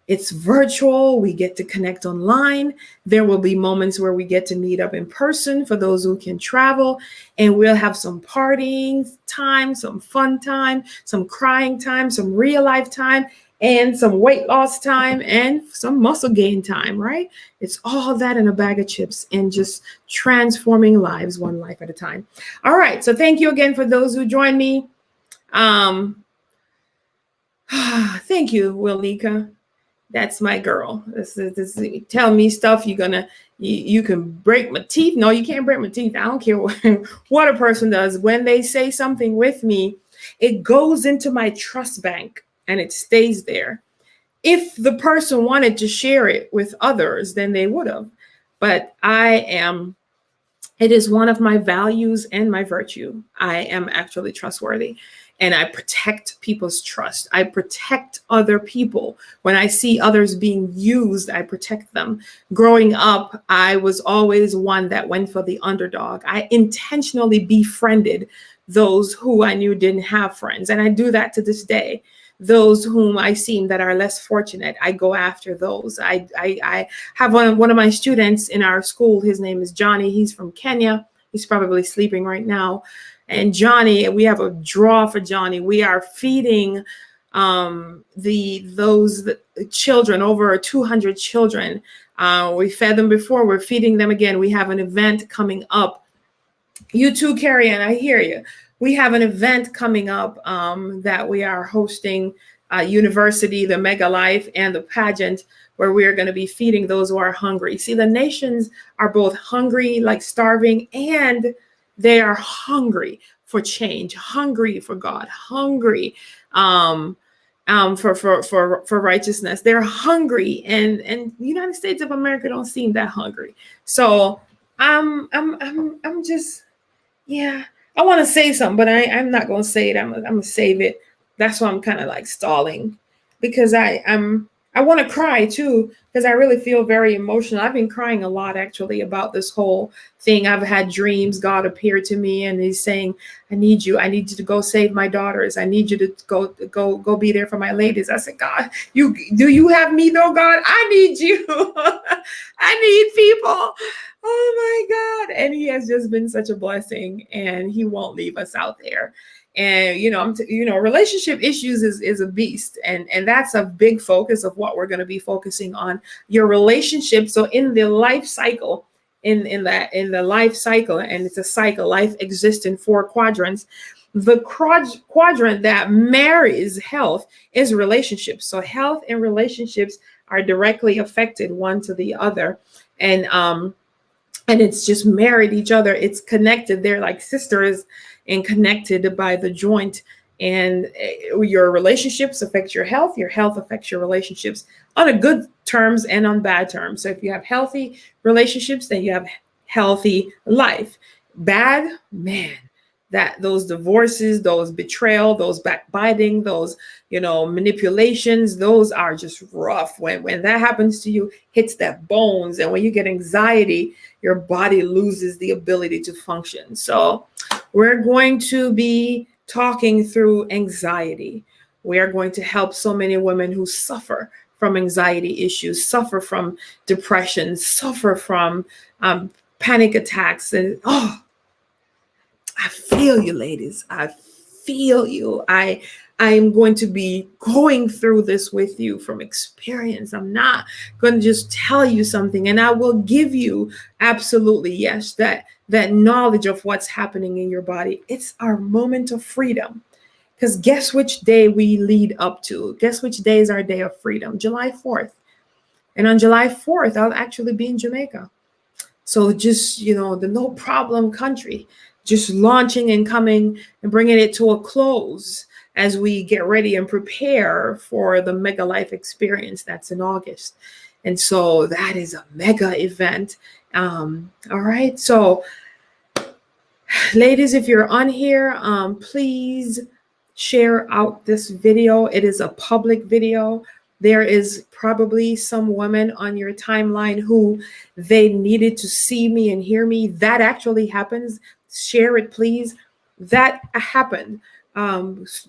It's virtual. We get to connect online. There will be moments where we get to meet up in person for those who can travel, and we'll have some partying time, some fun time, some crying time, some real life time, and some weight loss time, and some muscle gain time, right? It's all that in a bag of chips, and just transforming lives one life at a time. All right. So thank you again for those who joined me. Thank you, Wilnika. That's my girl. This tell me stuff. You can break my teeth. No, you can't break my teeth. I don't care what a person does. When they say something with me, it goes into my trust bank and it stays there. If the person wanted to share it with others, then they would have. But it is one of my values and my virtue. I am actually trustworthy, and I protect people's trust. I protect other people. When I see others being used, I protect them. Growing up, I was always one that went for the underdog. I intentionally befriended those who I knew didn't have friends. And I do that to this day. Those whom I see that are less fortunate, I go after those. I have one of my students in our school. His name is Johnny. He's from Kenya. He's probably sleeping right now. And Johnny, we have a draw for Johnny. We are feeding those children, over 200 children. We fed them before. We're feeding them again. We have an event coming up. You too, Carrie Ann, I hear you. We have an event coming up that we are hosting, University, the Mega Life, and the pageant, where we are going to be feeding those who are hungry. See, the nations are both hungry, like starving, and they are hungry for change, hungry for God, hungry for righteousness. They're hungry, and the United States of America don't seem that hungry. So I'm just, yeah, I want to say something, but I'm not going to say it. I'm going to save it. That's why I'm kind of like stalling, because I want to cry too, because I really feel very emotional. I've been crying a lot actually about this whole thing. I've had dreams. God appeared to me and he's saying, I need you to go save my daughters. I need you to go be there for my ladies. I said, God, do you have me though, God? I need you. I need people. Oh my God. And he has just been such a blessing, and he won't leave us out there. And, relationship issues is a beast. And that's a big focus of what we're going to be focusing on, your relationship. So in the life cycle, in the life cycle, and it's a cycle, life exists in 4 quadrants. The quadrant that marries health is relationships. So health and relationships are directly affected one to the other. And it's just married each other. It's connected. They're like sisters and connected by the joint. And your relationships affect your health affects your relationships on a good terms and on bad terms. So if you have healthy relationships, then you have healthy life. Bad, man, that those divorces, those betrayal, those backbiting, those, manipulations, those are just rough. When that happens to you, hits that bones. And when you get anxiety, your body loses the ability to function. So we're going to be talking through anxiety. We are going to help so many women who suffer from anxiety issues, suffer from depression, suffer from panic attacks. And I feel you, ladies. I feel you. I am going to be going through this with you from experience. I'm not going to just tell you something, and I will give you absolutely, yes, that knowledge of what's happening in your body. It's our moment of freedom. Because guess which day we lead up to? Guess which day is our day of freedom? July 4th. And on July 4th, I'll actually be in Jamaica. So just, the no problem country, just launching and coming and bringing it to a close as we get ready and prepare for the Mega Life experience that's in August. And so that is a mega event. All right. So ladies, if you're on here, please share out this video. It is a public video. There is probably some women on your timeline who they needed to see me and hear me. That actually happens. Share it, please. That happened.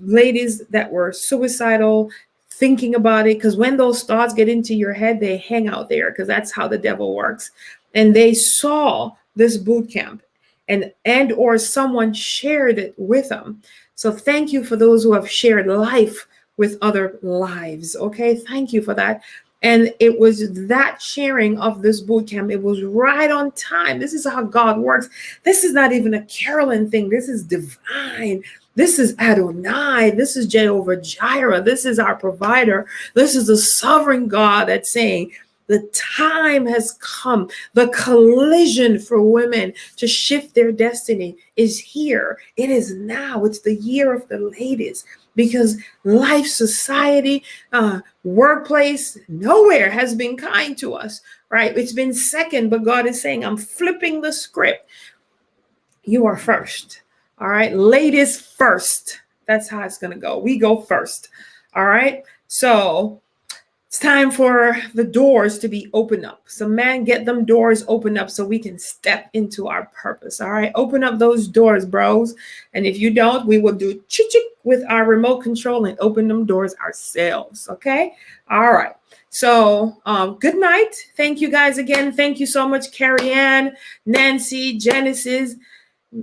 Ladies that were suicidal, thinking about it, because when those thoughts get into your head, they hang out there, because that's how the devil works. And they saw this boot camp and or someone shared it with them. So thank you for those who have shared life with other lives. Okay, thank you for that. And it was that sharing of this boot camp. It was right on time. This is how God works. This is not even a Carolyn thing. This is divine. This is Adonai. This is Jehovah Jireh. This is our provider. This is the sovereign God that's saying, the time has come. The collision for women to shift their destiny is here. It is now. It's the year of the ladies, because life, society, workplace, nowhere has been kind to us, right? It's been second, but God is saying, I'm flipping the script. You are first. All right. Ladies first. That's how it's going to go. We go first. All right. So it's time for the doors to be opened up. So man, get them doors opened up so we can step into our purpose. All right. Open up those doors, bros. And if you don't, we will do chick with our remote control and open them doors ourselves. Okay. All right. So good night. Thank you guys again. Thank you so much, Carrie Ann, Nancy, Genesis,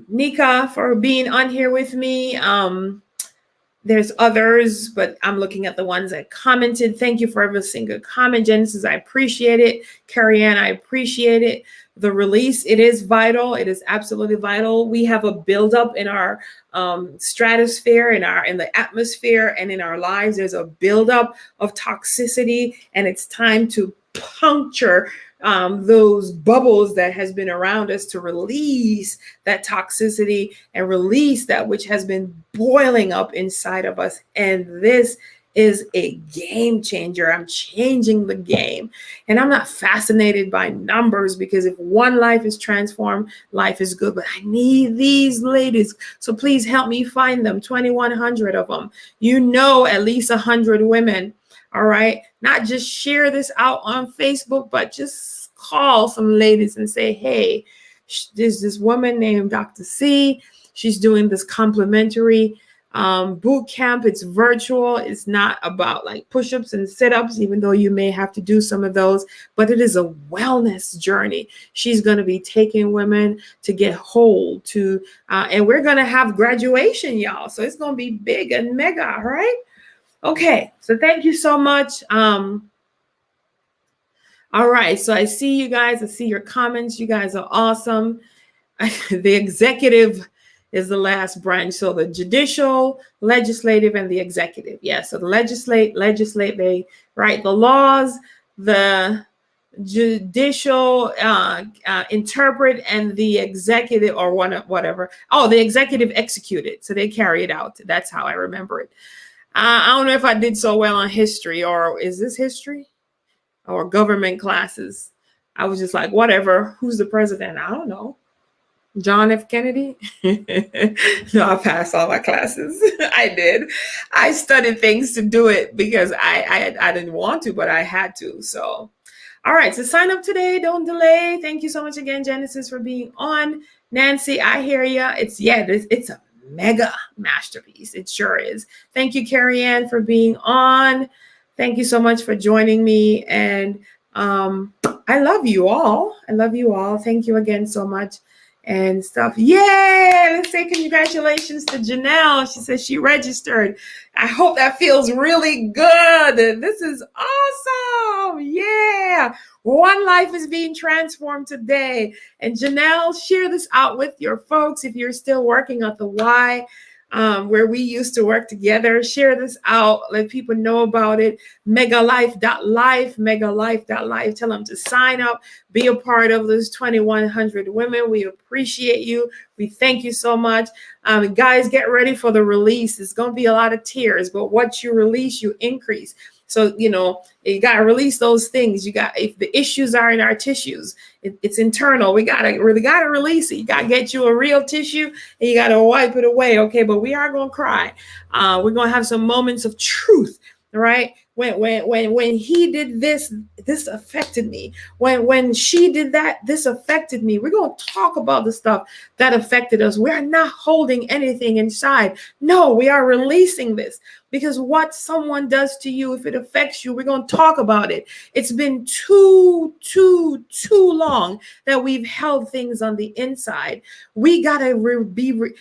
Nika, for being on here with me. There's others, but I'm looking at the ones that commented. Thank you for every single comment. Genesis, I appreciate it. Carrie Ann, I appreciate it. The release, it is vital. It is absolutely vital. We have a buildup in our stratosphere, in the atmosphere, and in our lives. There's a buildup of toxicity, and it's time to puncture those bubbles that has been around us, to release that toxicity and release that which has been boiling up inside of us. And this is a game changer. I'm changing the game. And I'm not fascinated by numbers, because if one life is transformed, life is good. But I need these ladies. So please help me find them. 2,100 of them. At least 100 women. All right. Not just share this out on Facebook, but just call some ladies and say, hey, there's this woman named Dr. C. She's doing this complimentary boot camp. It's virtual. It's not about like push-ups and sit-ups, even though you may have to do some of those, but it is a wellness journey. She's going to be taking women to get whole, and we're going to have graduation, y'all. So it's going to be big and mega, right? Okay, so thank you so much. All right, so I see you guys. I see your comments. You guys are awesome. The executive is the last branch. So the judicial, legislative, and the executive. Yeah, so the legislate, they write the laws, the judicial interpret, and the executive, or whatever. Oh, the executive execute it. So they carry it out. That's how I remember it. I don't know if I did so well on history, or is this history or government classes? I was just like, whatever. Who's the president? I don't know. John F. Kennedy? No, I passed all my classes. I did. I studied things to do it because I didn't want to, but I had to. So, all right. So sign up today. Don't delay. Thank you so much again, Genesis, for being on. Nancy, I hear you. It's a mega masterpiece. It sure is. Thank you, Carrie Ann, for being on. Thank you so much for joining me. And I love you all. Thank you again so much and stuff. Yay! Let's say congratulations to Janelle. She says she registered. I hope that feels really good. This is awesome. Yeah. One life is being transformed today. And Janelle, share this out with your folks if you're still working at the Y, where we used to work together. Share this out. Let people know about it. Megalife.life. Tell them to sign up. Be a part of those 2,100 women. We appreciate you. We thank you so much. Guys, get ready for the release. It's going to be a lot of tears, but what you release, you increase. So, you got to release those things. If the issues are in our tissues, it's internal. We really got to release it. You got to get you a real tissue and you got to wipe it away. Okay. But we are going to cry. We're going to have some moments of truth. Right. When he did this affected me. When she did that, this affected me. We're going to talk about the stuff that affected us. We are not holding anything inside. No, we are releasing this, because what someone does to you, if it affects you, we're going to talk about it. It's been too long that we've held things on the inside. We got to we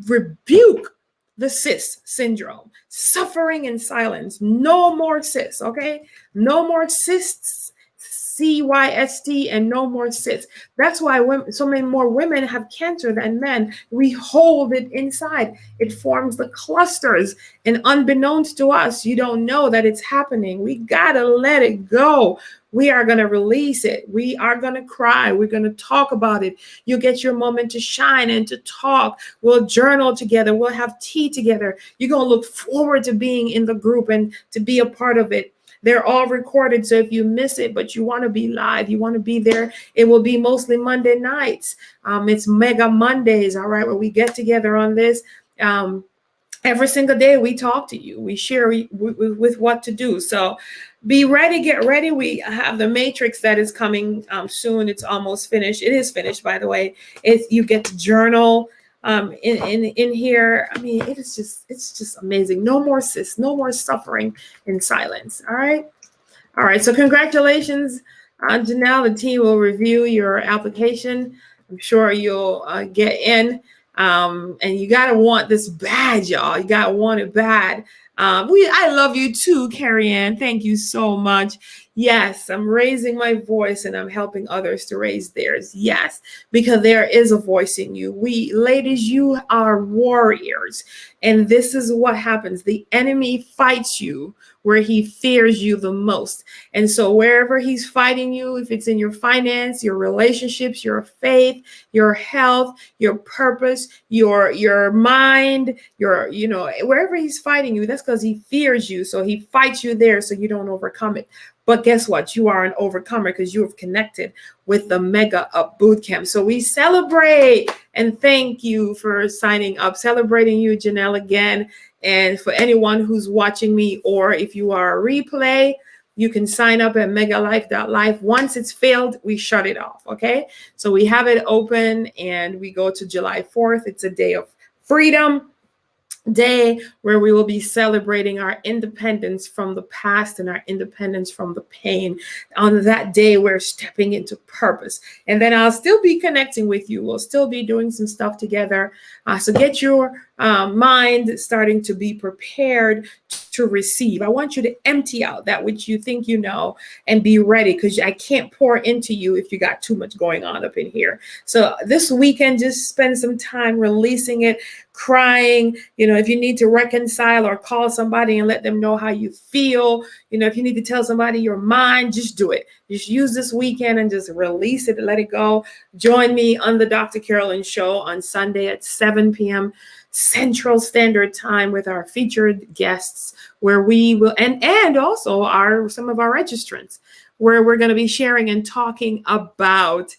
rebuke the cis syndrome, suffering in silence. No more cis, okay? No more cysts, CYST, and no more cis. That's why so many more women have cancer than men. We hold it inside. It forms the clusters, and unbeknownst to us, you don't know that it's happening. We gotta let it go. We are going to release it. We are going to cry. We're going to talk about it. You get your moment to shine and to talk. We'll journal together. We'll have tea together. You're going to look forward to being in the group and to be a part of it. They're all recorded. So if you miss it, but you want to be live, you want to be there, it will be mostly Monday nights. It's Mega Mondays, all right, where we get together on this. Every single day we talk to you. We share with what to do. So be ready, get ready. We have the matrix that is coming soon. It's almost finished. It is finished, by the way. You get to journal in here. I mean, it's just amazing. No more cis, no more suffering in silence. All right. So congratulations, Janelle. The team will review your application. I'm sure you'll get in. And you gotta want this bad, y'all. You gotta want it bad. I love you too, Carrie Ann. Thank you so much. Yes, I'm raising my voice and I'm helping others to raise theirs. Yes, because there is a voice in you. We ladies, you are warriors. And this is what happens. The enemy fights you where he fears you the most. And so wherever he's fighting you, if it's in your finance, your relationships, your faith, your health, your purpose, your mind, wherever he's fighting you, that's because he fears you. So he fights you there so you don't overcome it. But guess what? You are an overcomer because you have connected with the Mega Up Bootcamp. So we celebrate and thank you for signing up. Celebrating you, Janelle, again. And for anyone who's watching me, or if you are a replay, you can sign up at megalife.life. Once it's filled, we shut it off. Okay. So we have it open and we go to July 4th. It's a day of freedom. Day where we will be celebrating our independence from the past and our independence from the pain. On that day, we're stepping into purpose. And then I'll still be connecting with you. We'll still be doing some stuff together. So get your mind starting to be prepared to receive. I want you to empty out that which you think you know and be ready, because I can't pour into you if you got too much going on up in here. So this weekend, just spend some time releasing it, crying. If you need to reconcile or call somebody and let them know how you feel, if you need to tell somebody your mind, just do it. Just use this weekend and just release it, let it go. Join me on the Dr. Carolyn Show on Sunday at 7 p.m. Central Standard Time with our featured guests, where we will, and also some of our registrants, where we're going to be sharing and talking about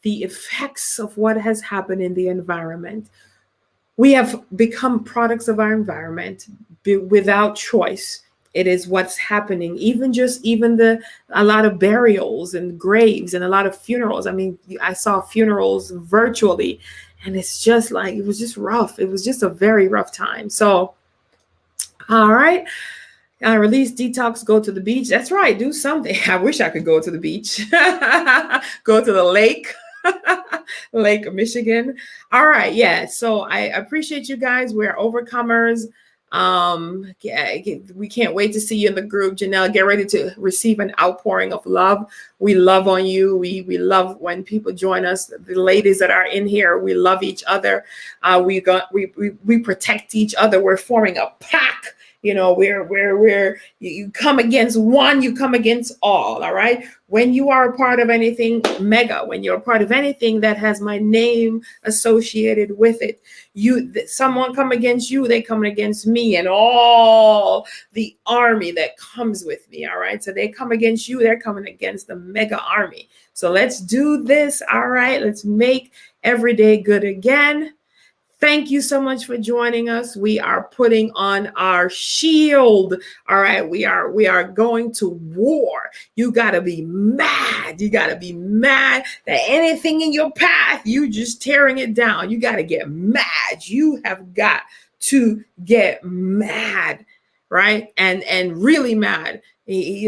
the effects of what has happened in the environment. We have become products of our environment without choice. It is what's happening. Even a lot of burials and graves and a lot of funerals. I mean, I saw funerals virtually, and it's just like, it was just rough. It was just a very rough time. So, all right. Release, detox, go to the beach. That's right. Do something. I wish I could go to the beach. Go to the lake. Lake Michigan. All right. Yeah. So I appreciate you guys. We're overcomers. We can't wait to see you in the group. Janelle, get ready to receive an outpouring of love. We love on you. We love when people join us. The ladies that are in here, we love each other. We protect each other. We're forming a pack. Where you come against one, you come against all right? When you are a part of anything mega, when you're a part of anything that has my name associated with it, someone come against you, they come against me and all the army that comes with me, all right? So they come against you, they're coming against the mega army. So let's do this, all right? Let's make every day good again. Thank you so much for joining us. We are putting on our shield. All right. We are going to war. You got to be mad. You got to be mad that anything in your path, you just tearing it down. You got to get mad. You have got to get mad. Right. And really mad. The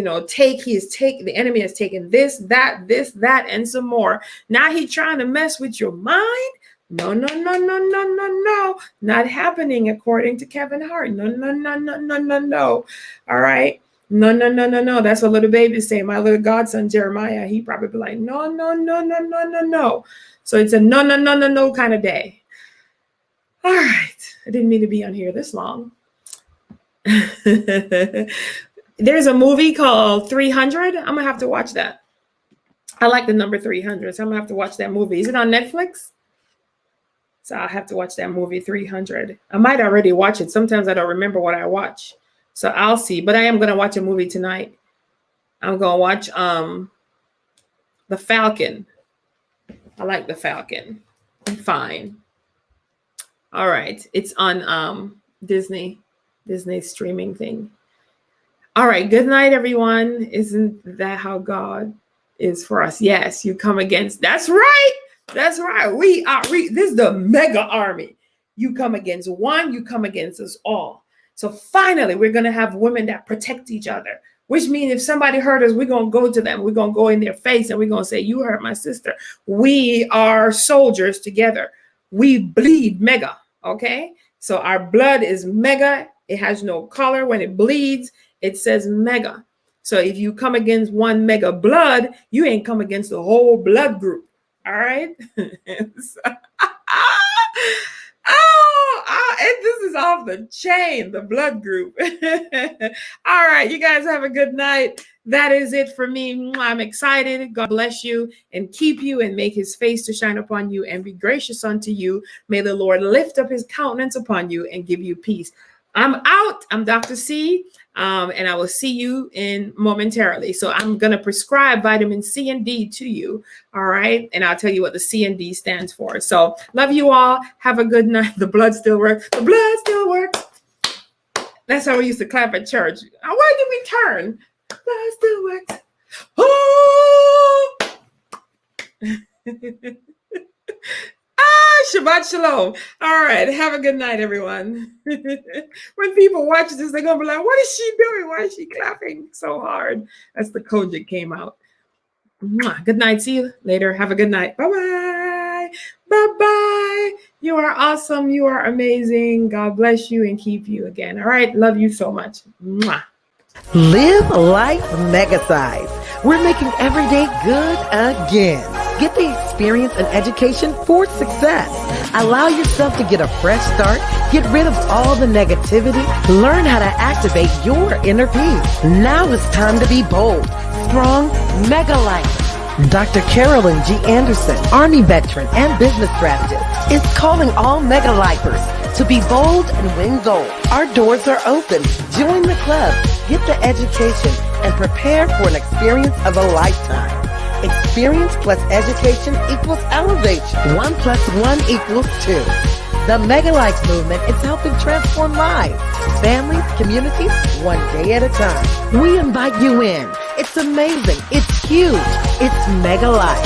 enemy has taken this, that, and some more. Now he's trying to mess with your mind. No. Not happening according to Kevin Hart. No. All right. No. That's what little baby say. My little godson, Jeremiah, he probably be like, no. So it's a no kind of day. All right. I didn't mean to be on here this long. There's a movie called 300. I'm going to have to watch that. I like the number 300. So I'm going to have to watch that movie. Is it on Netflix? So I'll have to watch that movie 300. I might already watch it. Sometimes I don't remember what I watch. So I'll see. But I am going to watch a movie tonight. I'm going to watch The Falcon. I like The Falcon. I'm fine. All right. It's on Disney streaming thing. All right. Good night, everyone. Isn't that how God is for us? Yes, you come against. That's right. That's right. This is the mega army. You come against one, you come against us all. So finally, we're going to have women that protect each other. which means if somebody hurt us, we're going to go to them. We're going to go in their face and we're going to say, you hurt my sister. We are soldiers together. We bleed mega. Okay. So our blood is mega. It has no color. When it bleeds, it says mega. So if you come against one mega blood, you ain't come against the whole blood group. All right. This is off the chain, the blood group. All right, you guys have a good night. That is it for me. I'm excited. God bless you and keep you and make his face to shine upon you and be gracious unto you. May the Lord lift up his countenance upon you and give you peace. I'm out. I'm Dr. C, and I will see you in momentarily. So I'm going to prescribe vitamin C and D to you. All right. And I'll tell you what the C and D stands for. So love you all. Have a good night. The blood still works. The blood still works. That's how we used to clap at church. Why did we turn? Blood still works. Oh! Shabbat shalom. All right. Have a good night, everyone. When people watch this, they're going to be like, what is she doing? Why is she clapping so hard? That's the code that came out. Good night. See you later. Have a good night. Bye-bye. Bye-bye. You are awesome. You are amazing. God bless you and keep you again. All right. Love you so much. Live life mega size. We're making every day good again. Get the experience and education for success. Allow yourself to get a fresh start. Get rid of all the negativity. Learn how to activate your inner peace. Now it's time to be bold, strong, mega life. Dr. Carolyn G. Anderson, Army veteran and business strategist, is calling all mega lifers to be bold and win gold. Our doors are open. Join the club, get the education, and prepare for an experience of a lifetime. Experience plus education equals elevation. 1 + 1 = 2. The Mega Life movement is helping transform lives, families, communities, one day at a time. We invite you in. It's amazing. It's huge. It's Mega Life.